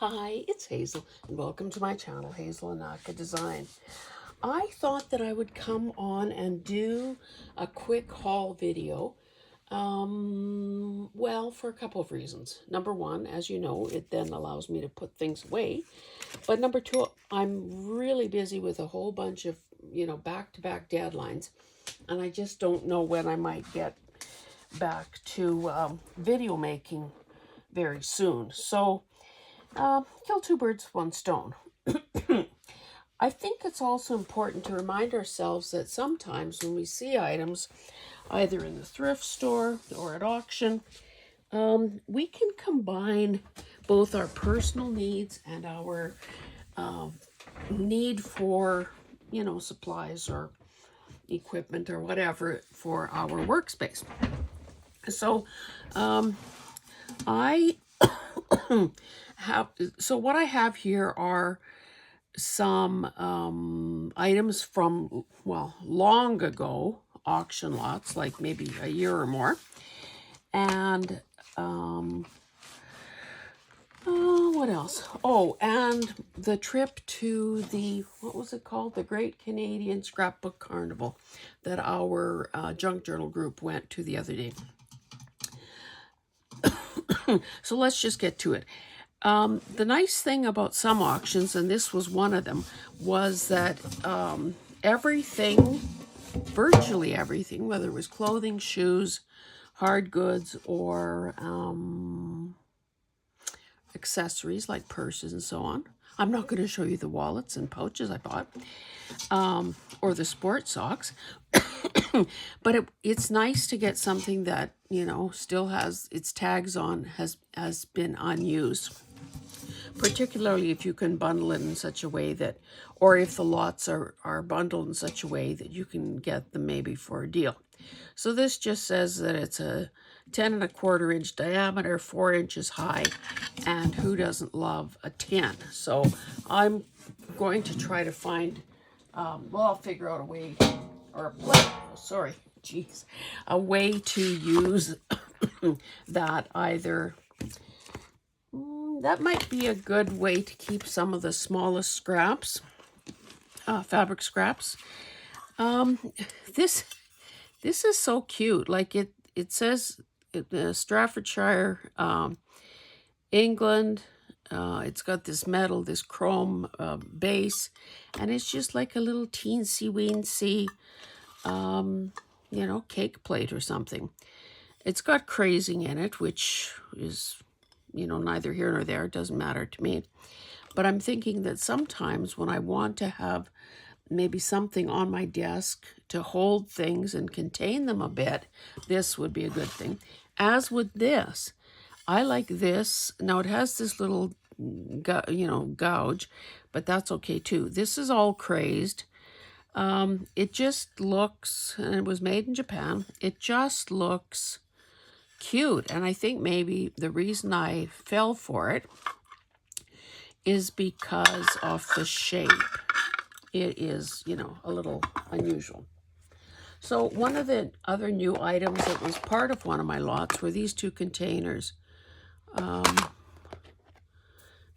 Hi, it's Hazel, and welcome to my channel, Hazel Anaka Design. I thought that I would come on and do a quick haul video, well, for a couple of reasons. Number one, as you know, it then allows me to put things away. But number two, I'm really busy with a whole bunch of, back-to-back deadlines, and I just don't know when I might get back to video making very soon. So, kill two birds with one stone. I think it's also important to remind ourselves that sometimes when we see items, either in the thrift store or at auction, we can combine both our personal needs and our need for, supplies or equipment or whatever for our workspace. So, what I have here are some items from, well, long ago auction lots, like maybe a year or more. And what else? Oh, and the trip to the, what was it called? The Great Canadian Scrapbook Carnival that our junk journal group went to the other day. So let's just get to it. The nice thing about some auctions, and this was one of them, was that everything, virtually everything, whether it was clothing, shoes, hard goods, or accessories like purses and so on. I'm not going to show you the wallets and pouches I bought, or the sports socks. But it's nice to get something that, still has its tags on, has been unused. Particularly if you can bundle it in such a way that, or if the lots are bundled in such a way that you can get them maybe for a deal. So this just says that it's a 10 1/4 inch diameter, 4 inches high, and who doesn't love a 10? So I'm going to try to find, I'll figure out a way, a way to use that either. That might be a good way to keep some of the smallest scraps, fabric scraps. This is so cute. Like it says Staffordshire, England. It's got this metal, this chrome base, and it's just like a little teensy-weensy, cake plate or something. It's got crazing in it, which is, neither here nor there. It doesn't matter to me. But I'm thinking that sometimes when I want to have maybe something on my desk to hold things and contain them a bit, this would be a good thing. As with this, I like this. Now it has this little, gouge, but that's okay too. This is all crazed. It just looks, and it was made in Japan, it just looks cute. And I think maybe the reason I fell for it is because of the shape. It is, a little unusual. So one of the other new items that was part of one of my lots were these two containers.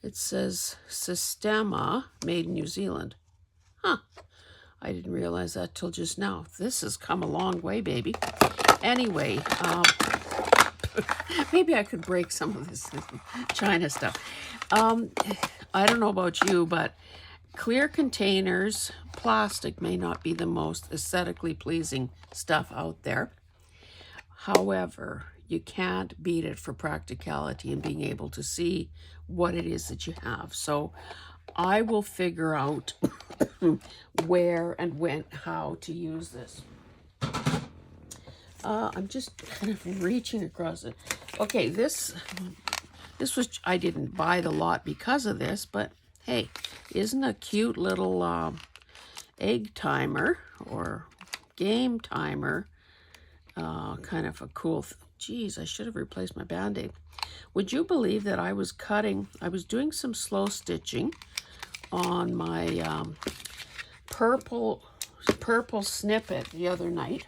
It says Sistema, made in New Zealand. Huh. I didn't realize that till just now. This has come a long way, baby. Anyway, maybe I could break some of this China stuff. I don't know about you, but clear containers, plastic may not be the most aesthetically pleasing stuff out there. However, you can't beat it for practicality and being able to see what it is that you have. So I will figure out where and when, how to use this. I'm just kind of reaching across it. Okay, this was, I didn't buy the lot because of this, but hey, isn't a cute little egg timer or game timer kind of a cool geez, I should have replaced my Band-Aid. Would you believe that I was doing some slow stitching on my purple snippet the other night.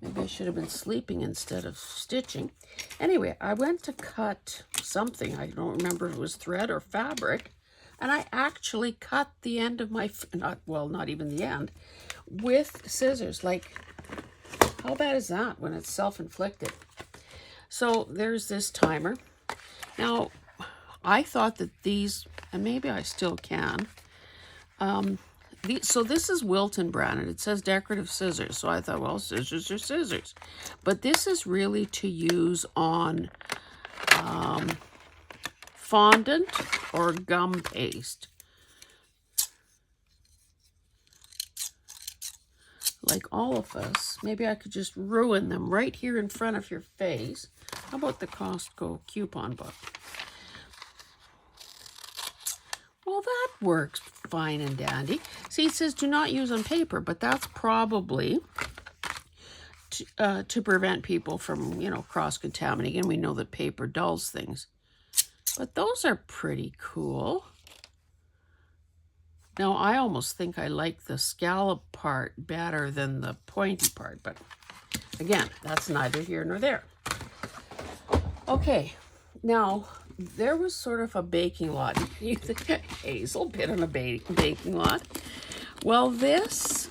Maybe I should have been sleeping instead of stitching. Anyway, I went to cut something. I don't remember if it was thread or fabric. And I actually cut the end of my, not even the end, with scissors. Like, how bad is that when it's self-inflicted? So there's this timer. Now, I thought that these, and maybe I still can, so this is Wilton brand, and it says decorative scissors. So I thought, well, scissors are scissors. But this is really to use on fondant or gum paste. Like all of us, maybe I could just ruin them right here in front of your face. How about the Costco coupon book? Well, that works fine and dandy. See, it says do not use on paper, but that's probably to prevent people from, cross-contaminating. And we know that paper dulls things. But those are pretty cool. Now, I almost think I like the scallop part better than the pointy part. But again, that's neither here nor there. Okay, now, there was sort of a baking lot. You think Hazel bit on a baking lot? Well, this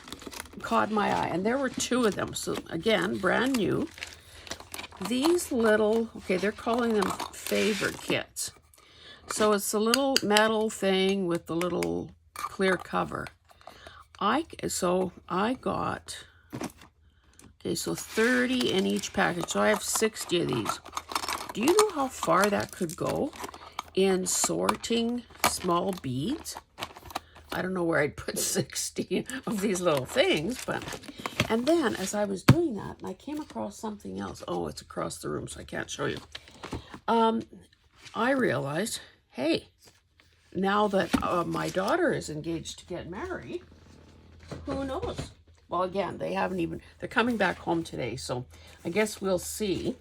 caught my eye, and there were two of them. So again, brand new. These little, okay, they're calling them favorite kits. So it's a little metal thing with the little clear cover. So I got, okay, so 30 in each package. So I have 60 of these. Do you know how far that could go in sorting small beads? I don't know where I'd put 60 of these little things, but... And then, as I was doing that, and I came across something else. Oh, it's across the room, so I can't show you. I realized, hey, now that my daughter is engaged to get married, who knows? Well, again, they're coming back home today, so I guess we'll see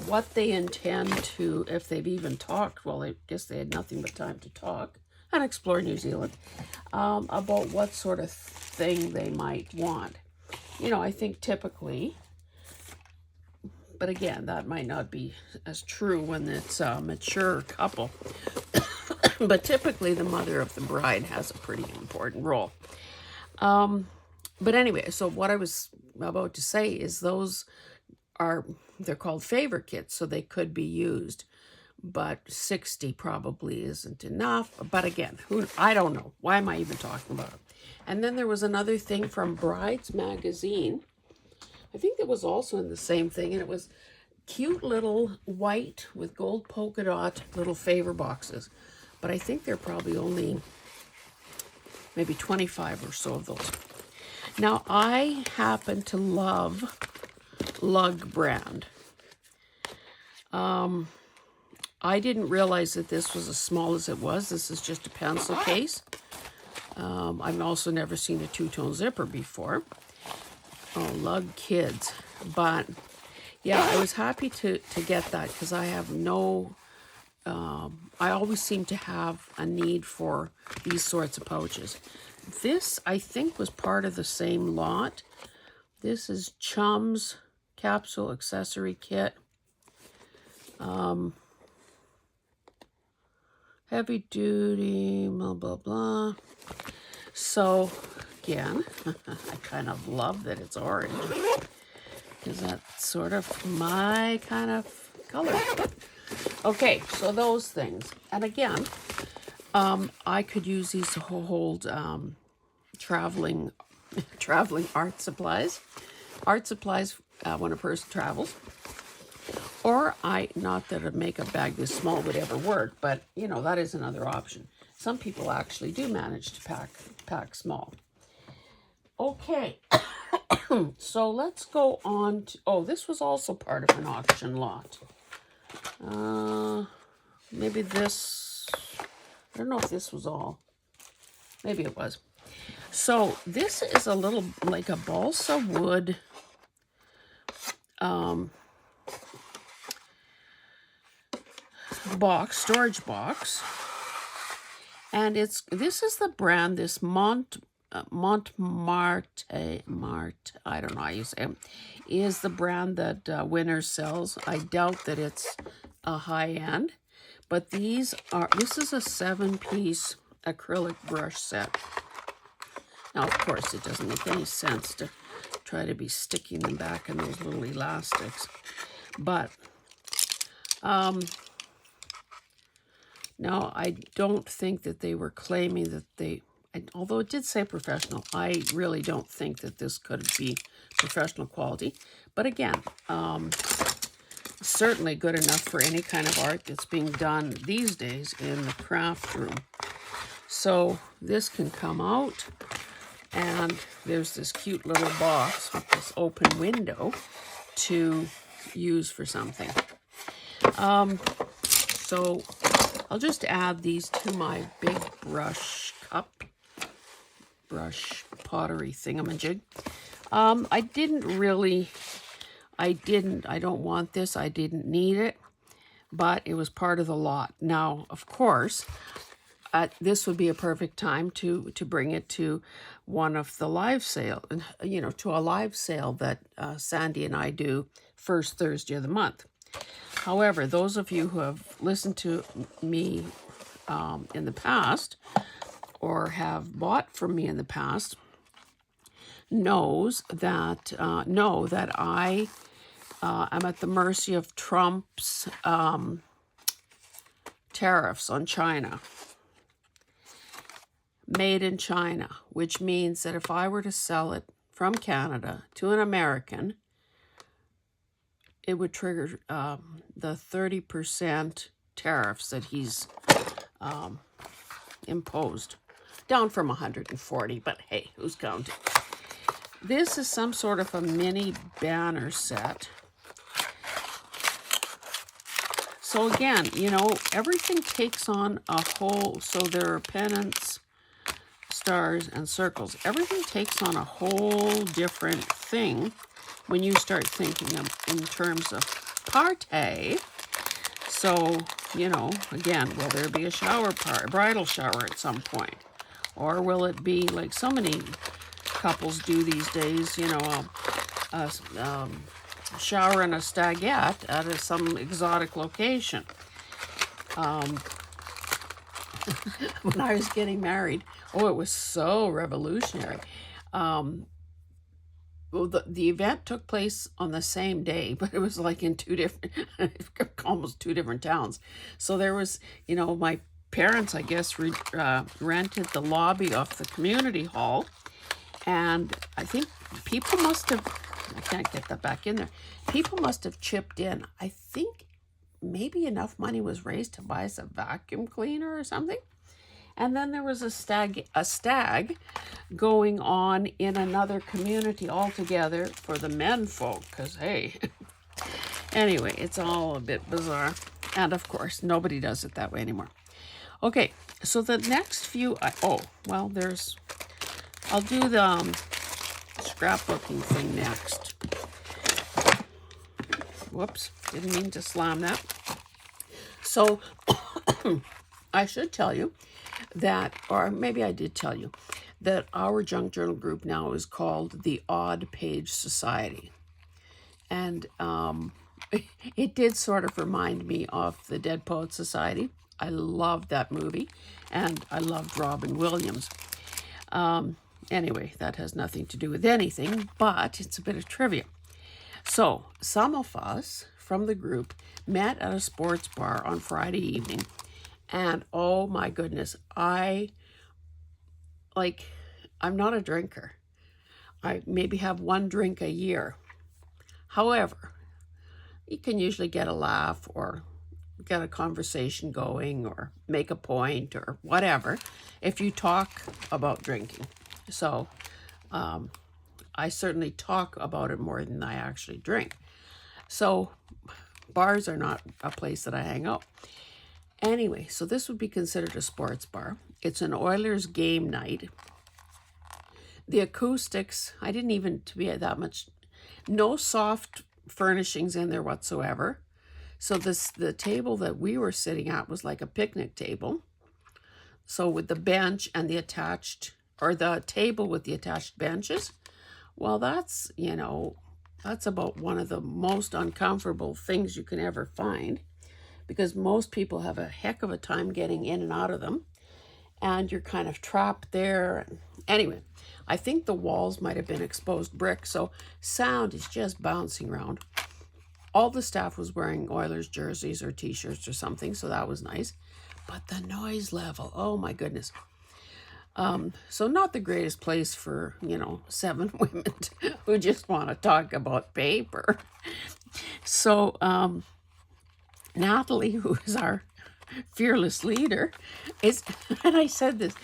what they intend to, if they've even talked, well, I guess they had nothing but time to talk and explore New Zealand, about what sort of thing they might want. I think typically, but again, that might not be as true when it's a mature couple, but typically the mother of the bride has a pretty important role. But anyway, so what I was about to say is they're called favorite kits, so they could be used, but 60 probably isn't enough. But again, I don't know. Why am I even talking about it? And then there was another thing from Brides Magazine. I think that was also in the same thing, and it was cute little white with gold polka dot little favor boxes. But I think they're probably only maybe 25 or so of those. Now, I happen to love Lug brand. I didn't realize that this was as small as it was. This is just a pencil case. I've also never seen a two-tone zipper before. Oh, Lug Kids. But yeah, I was happy to get that because I have I always seem to have a need for these sorts of pouches. This, I think, was part of the same lot. This is Chum's Capsule Accessory Kit. Heavy duty, blah, blah, blah. So, again, I kind of love that it's orange. Because that's sort of my kind of color. Okay, so those things. And again, I could use these to hold traveling art supplies. Art supplies when a person travels. Or not that a makeup bag this small would ever work, but that is another option. Some people actually do manage to pack small. Okay, so let's go on to, this was also part of an auction lot. Maybe this, I don't know if this was all. Maybe it was. So this is a little, like a balsa wood, storage box, and this is the brand, this Montmartre, I don't know how you say it, is the brand that Winners sells. I doubt that it's a high end, but this is a 7-piece acrylic brush set. Now, of course, it doesn't make any sense to try to be sticking them back in those little elastics. But now, I don't think that they were claiming that although it did say professional, I really don't think that this could be professional quality. But again, certainly good enough for any kind of art that's being done these days in the craft room. So this can come out, and there's this cute little box with this open window to use for something. So I'll just add these to my big brush pottery thingamajig. I don't want this. I didn't need it, but it was part of the lot. Now, of course, this would be a perfect time to bring it to one of the live sale, to a live sale that Sandy and I do first Thursday of the month. However, those of you who have listened to me in the past or have bought from me in the past know that I am at the mercy of Trump's tariffs on China. Made in China, which means that if I were to sell it from Canada to an American, it would trigger the 30% tariffs that he's imposed, down from 140, but hey, who's counting? This is some sort of a mini banner set. So again, everything takes on a whole, so there are pennants, stars, and circles. Everything takes on a whole different thing when you start thinking in terms of party. So, again, will there be a bridal shower at some point? Or will it be like so many couples do these days, a shower and a stagette at some exotic location? When I was getting married, it was so revolutionary. Well, the event took place on the same day, but it was like in almost two different towns. So there was, my parents, I guess, rented the lobby of the community hall. And I think people must have, I can't get that back in there. People must have chipped in. I think maybe enough money was raised to buy us a vacuum cleaner or something. And then there was a stag going on in another community altogether for the men folk, because, hey, anyway, it's all a bit bizarre. And, of course, nobody does it that way anymore. Okay, so the next few, I'll do the scrapbooking thing next. Whoops, didn't mean to slam that. So, I should tell you that, or maybe I did tell you, that our junk journal group now is called the Odd Page Society. And it did sort of remind me of the Dead Poets Society. I loved that movie, and I loved Robin Williams. Anyway, that has nothing to do with anything, but it's a bit of trivia. So, some of us from the group met at a sports bar on Friday evening, and oh my goodness, I'm not a drinker. I maybe have one drink a year. However, you can usually get a laugh or get a conversation going or make a point or whatever if you talk about drinking. So I certainly talk about it more than I actually drink. So bars are not a place that I hang out. Anyway, so this would be considered a sports bar. It's an Oilers game night. The acoustics, I didn't even to be that much, no soft furnishings in there whatsoever. So the table that we were sitting at was like a picnic table. So with the bench and the table with the attached benches, well, that's about one of the most uncomfortable things you can ever find, because most people have a heck of a time getting in and out of them, and you're kind of trapped there. Anyway, I think the walls might have been exposed brick, so sound is just bouncing around. All the staff was wearing Oilers jerseys or t-shirts or something, so that was nice. But the noise level, oh my goodness. So not the greatest place for, 7 women who just want to talk about paper. So Natalie, who is our fearless leader, is, and I said this,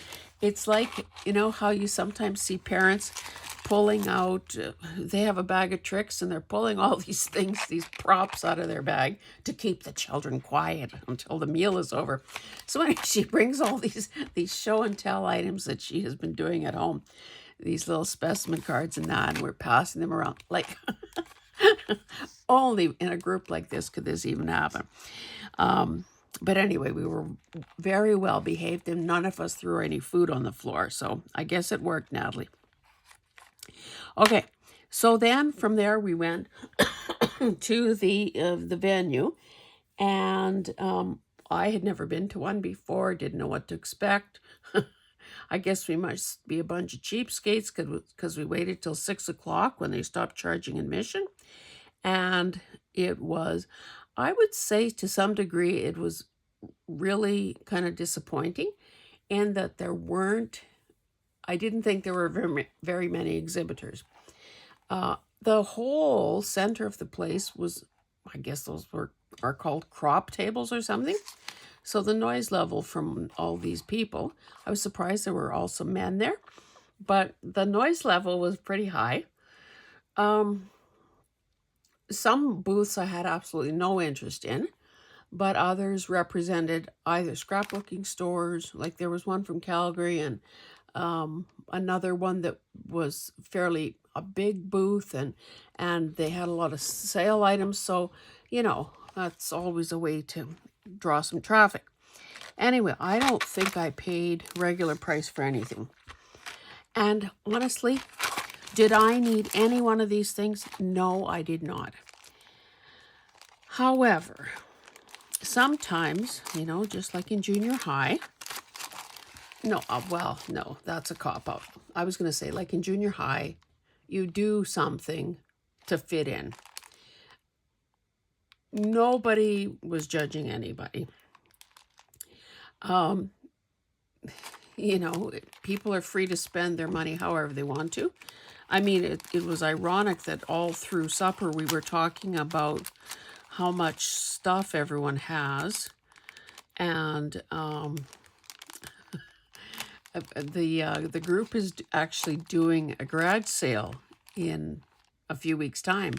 it's like, how you sometimes see parents pulling out, they have a bag of tricks and they're pulling all these things, these props out of their bag to keep the children quiet until the meal is over. So anyway, she brings all these show and tell items that she has been doing at home, these little specimen cards and that, and we're passing them around. Like, only in a group like this could this even happen. But anyway, we were very well behaved and none of us threw any food on the floor. So I guess it worked, Natalie. Okay, so then from there we went to the venue, and I had never been to one before, didn't know what to expect. I guess we must be a bunch of cheapskates because we waited till 6 o'clock when they stopped charging admission. And it was, I would say to some degree, it was really kind of disappointing in that I didn't think there were very many exhibitors. The whole center of the place was, I guess those are called crop tables or something. So the noise level from all these people, I was surprised there were also men there, but the noise level was pretty high. Some booths I had absolutely no interest in, but others represented either scrapbooking stores, like there was one from Calgary, and another one that was fairly a big booth, and they had a lot of sale items. So, that's always a way to draw some traffic. Anyway, I don't think I paid regular price for anything. And honestly, did I need any one of these things? No, I did not. However, sometimes, just like in junior high, no, that's a cop-out. I was going to say, like in junior high, you do something to fit in. Nobody was judging anybody. People are free to spend their money however they want to. I mean, it was ironic that all through supper we were talking about how much stuff everyone has, and the group is actually doing a garage sale in a few weeks' time.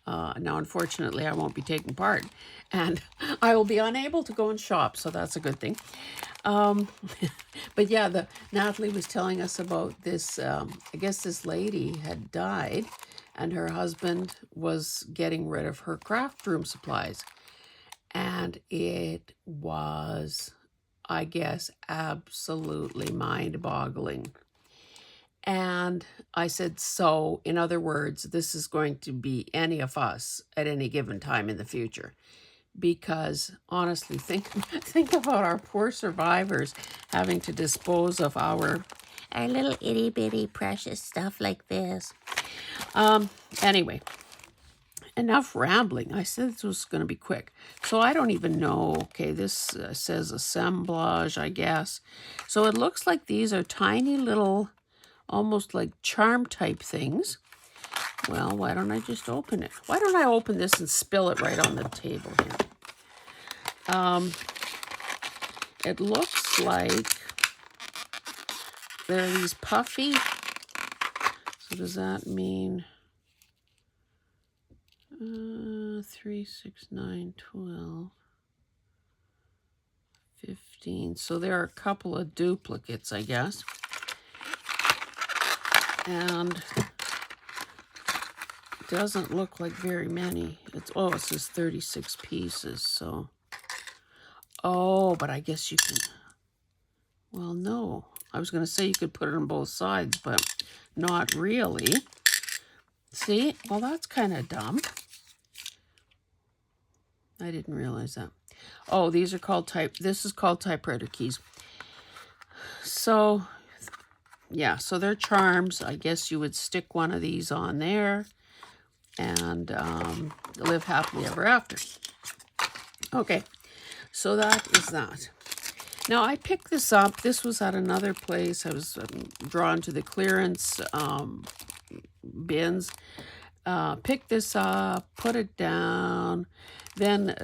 Now, unfortunately, I won't be taking part, and I will be unable to go and shop, so that's a good thing. But yeah, Natalie was telling us about this. I guess this lady had died, and her husband was getting rid of her craft room supplies, and it was, I guess, absolutely mind-boggling. And I said, so, in other words, this is going to be any of us at any given time in the future. Because honestly, think about our poor survivors having to dispose of our little itty bitty precious stuff like this. Anyway, enough rambling. I said this was going to be quick. So I don't even know. Okay, this says assemblage, I guess. So it looks like these are tiny little, almost like charm type things. Well, why don't I just open it? Why don't I open this and spill it right on the table here? It looks like there are these puffy. So does that mean 3, 6, 9, 12, 15. So there are a couple of duplicates, I guess. And it doesn't look like very many. It says 36 pieces, so. Oh, but I guess you can, well, no. I was going to say you could put it on both sides, but not really. See? Well, that's kind of dumb. I didn't realize that. Oh, these are called this is called typewriter keys. So, yeah, so they're charms. I guess you would stick one of these on there and live happily ever after. Okay, so that is that. Now, I picked this up. This was at another place. I was drawn to the clearance bins. Picked this up, put it down. Then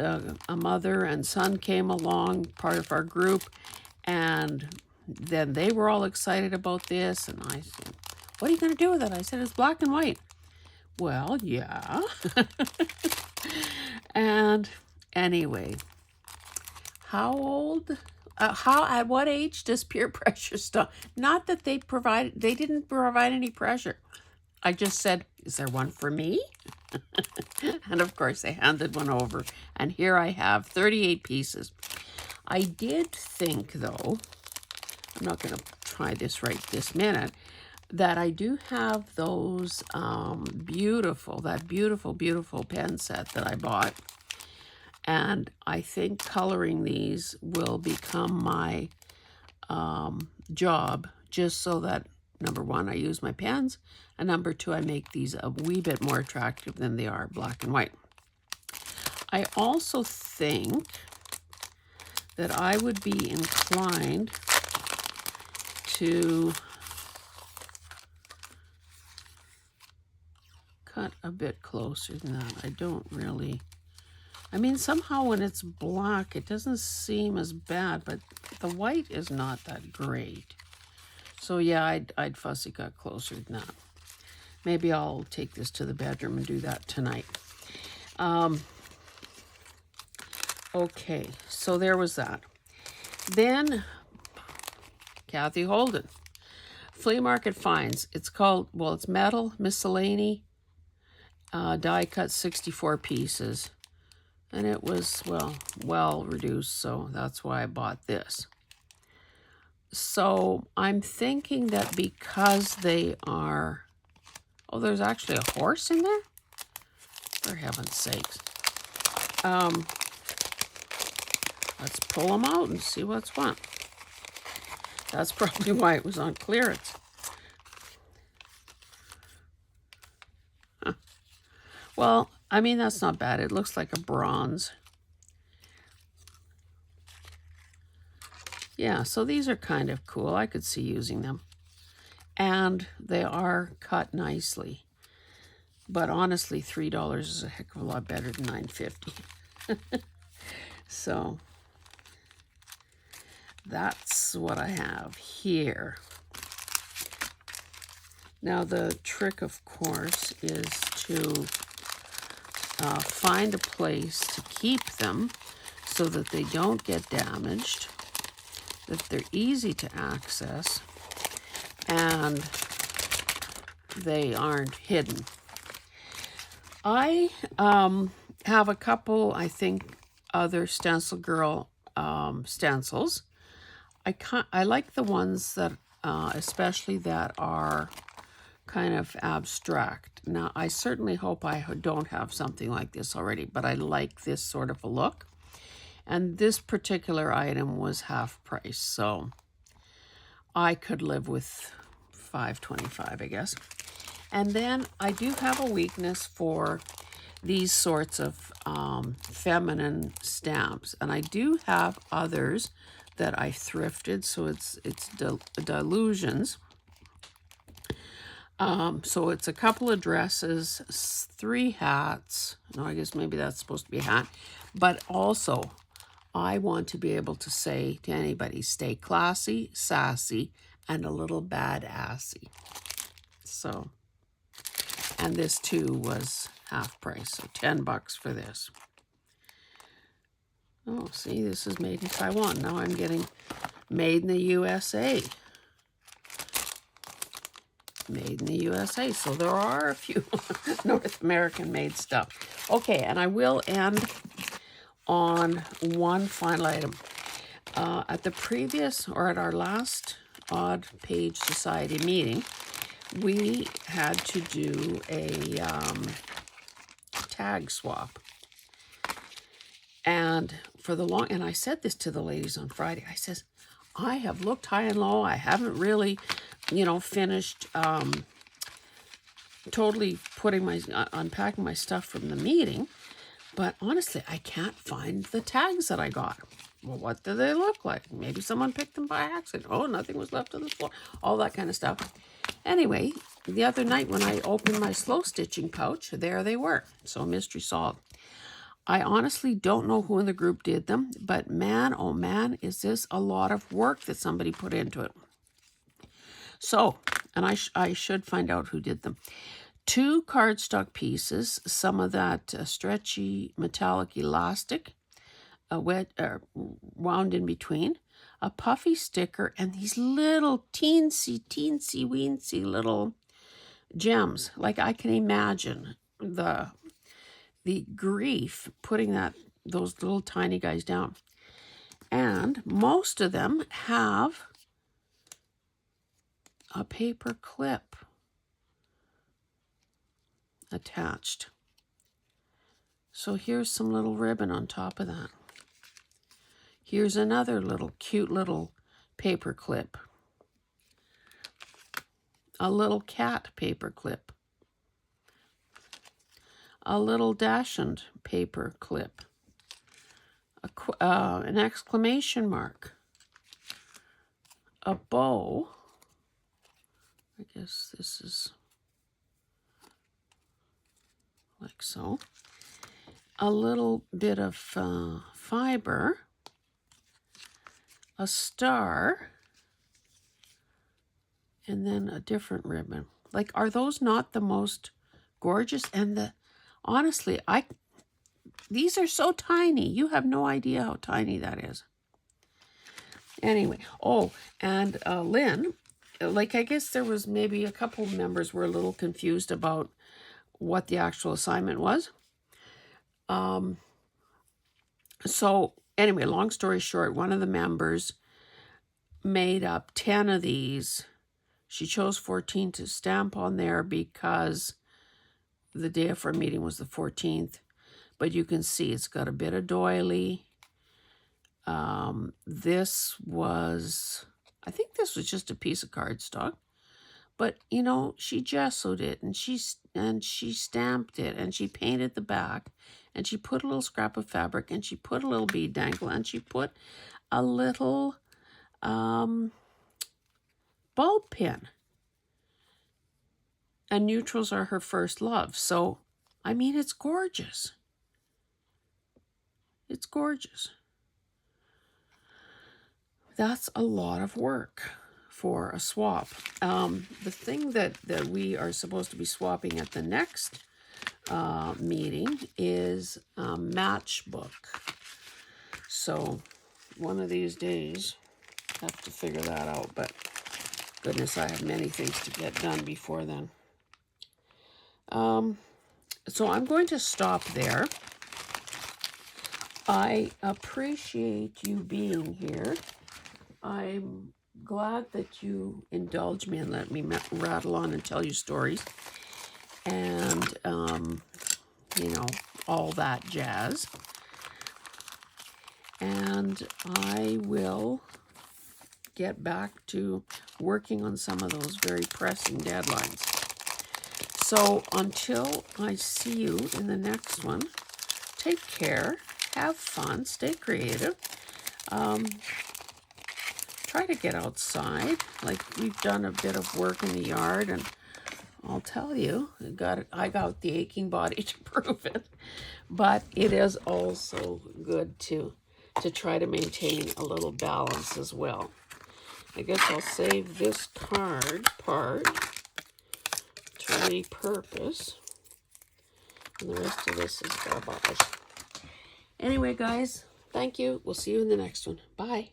a mother and son came along, part of our group, and then they were all excited about this. And I said, what are you going to do with it? I said, it's black and white. Well, yeah. And anyway, at what age does peer pressure stop? Not that they didn't provide any pressure. I just said, is there one for me? And of course they handed one over. And here I have 38 pieces. I did think, though, I'm not going to try this right this minute, that I do have those beautiful pen set that I bought. And I think coloring these will become my job, just so that, number one, I use my pens, and number two, I make these a wee bit more attractive than they are black and white. I also think that I would be inclined to cut a bit closer than that. I don't really... I mean, somehow when it's black, it doesn't seem as bad, but the white is not that great. So yeah, I'd fussy cut closer than that. Maybe I'll take this to the bedroom and do that tonight. Okay, so there was that. Then, Kathy Holden, Flea Market Finds. It's called, well, it's metal, miscellany, die cut 64 pieces. And it was, well reduced, so that's why I bought this. So I'm thinking that because they are... Oh, there's actually a horse in there? For heaven's sakes. Let's pull them out and see what's what. That's probably why it was on clearance. Huh. Well, I mean, that's not bad. It looks like a bronze. Yeah, so these are kind of cool. I could see using them. And they are cut nicely. But honestly, $3 is a heck of a lot better than $9.50. So that's what I have here. Now the trick, of course, is to find a place to keep them so that they don't get damaged, that they're easy to access, and they aren't hidden. I have a couple, I think, other Stencil Girl stencils. I like the ones that, especially that are kind of abstract. Now, I certainly hope I don't have something like this already, but I like this sort of a look. And this particular item was half price, so I could live with $5.25, I guess. And then I do have a weakness for these sorts of feminine stamps. And I do have others that I thrifted, so it's Delusions. So it's a couple of dresses, 3 hats. No, I guess maybe that's supposed to be a hat. But also, I want to be able to say to anybody, stay classy, sassy, and a little badassy. So, and this too was half price, so $10 for this. Oh, see, this is made in Taiwan. Now I'm getting made in the USA. Made in the USA. So there are a few North American made stuff. Okay, and I will end on one final item. At the previous, or at our last Odd Page Society meeting, we had to do a tag swap. And and I said this to the ladies on Friday, I says, I have looked high and low. I haven't really, finished totally unpacking my stuff from the meeting. But honestly, I can't find the tags that I got. Well, what do they look like? Maybe someone picked them by accident. Oh, nothing was left on the floor. All that kind of stuff. Anyway, the other night when I opened my slow stitching pouch, there they were. So mystery solved. I honestly don't know who in the group did them, but man, oh man, is this a lot of work that somebody put into it. So, and I should find out who did them. 2 cardstock pieces, some of that stretchy metallic elastic, wound in between, a puffy sticker, and these little teensy weensy little gems. Like, I can imagine the grief putting those little tiny guys down. And most of them have a paper clip attached. So here's some little ribbon on top of that. Here's another cute little paper clip. A little cat paper clip. A little dachshund paper clip. An exclamation mark. A bow. I guess this is like so. A little bit of fiber. A star. And then a different ribbon. Like, are those not the most gorgeous? And honestly, these are so tiny. You have no idea how tiny that is. Anyway, and Lynn, like, I guess there was maybe a couple members were a little confused about what the actual assignment was. So anyway, long story short, one of the members made up 10 of these. She chose 14 to stamp on there because the day of our meeting was the 14th. But you can see it's got a bit of doily. This was, I think this was just a piece of cardstock. But, she gessoed it, and she stamped it, and she painted the back, and she put a little scrap of fabric, and she put a little bead dangle, and she put a little bulb pin. And neutrals are her first love. So, I mean, it's gorgeous. It's gorgeous. That's a lot of work for a swap. The thing that we are supposed to be swapping at the next meeting is a matchbook. So one of these days, I have to figure that out. But goodness, I have many things to get done before then. So I'm going to stop there. I appreciate you being here. I'm glad that you indulge me and let me rattle on and tell you stories. And, all that jazz. And I will get back to working on some of those very pressing deadlines. So until I see you in the next one, take care, have fun, stay creative. Try to get outside. Like, we've done a bit of work in the yard, and I'll tell you, I got the aching body to prove it. But it is also good to try to maintain a little balance as well. I guess I'll save this card part to repurpose. And the rest of this is garbage. Anyway, guys, thank you. We'll see you in the next one. Bye.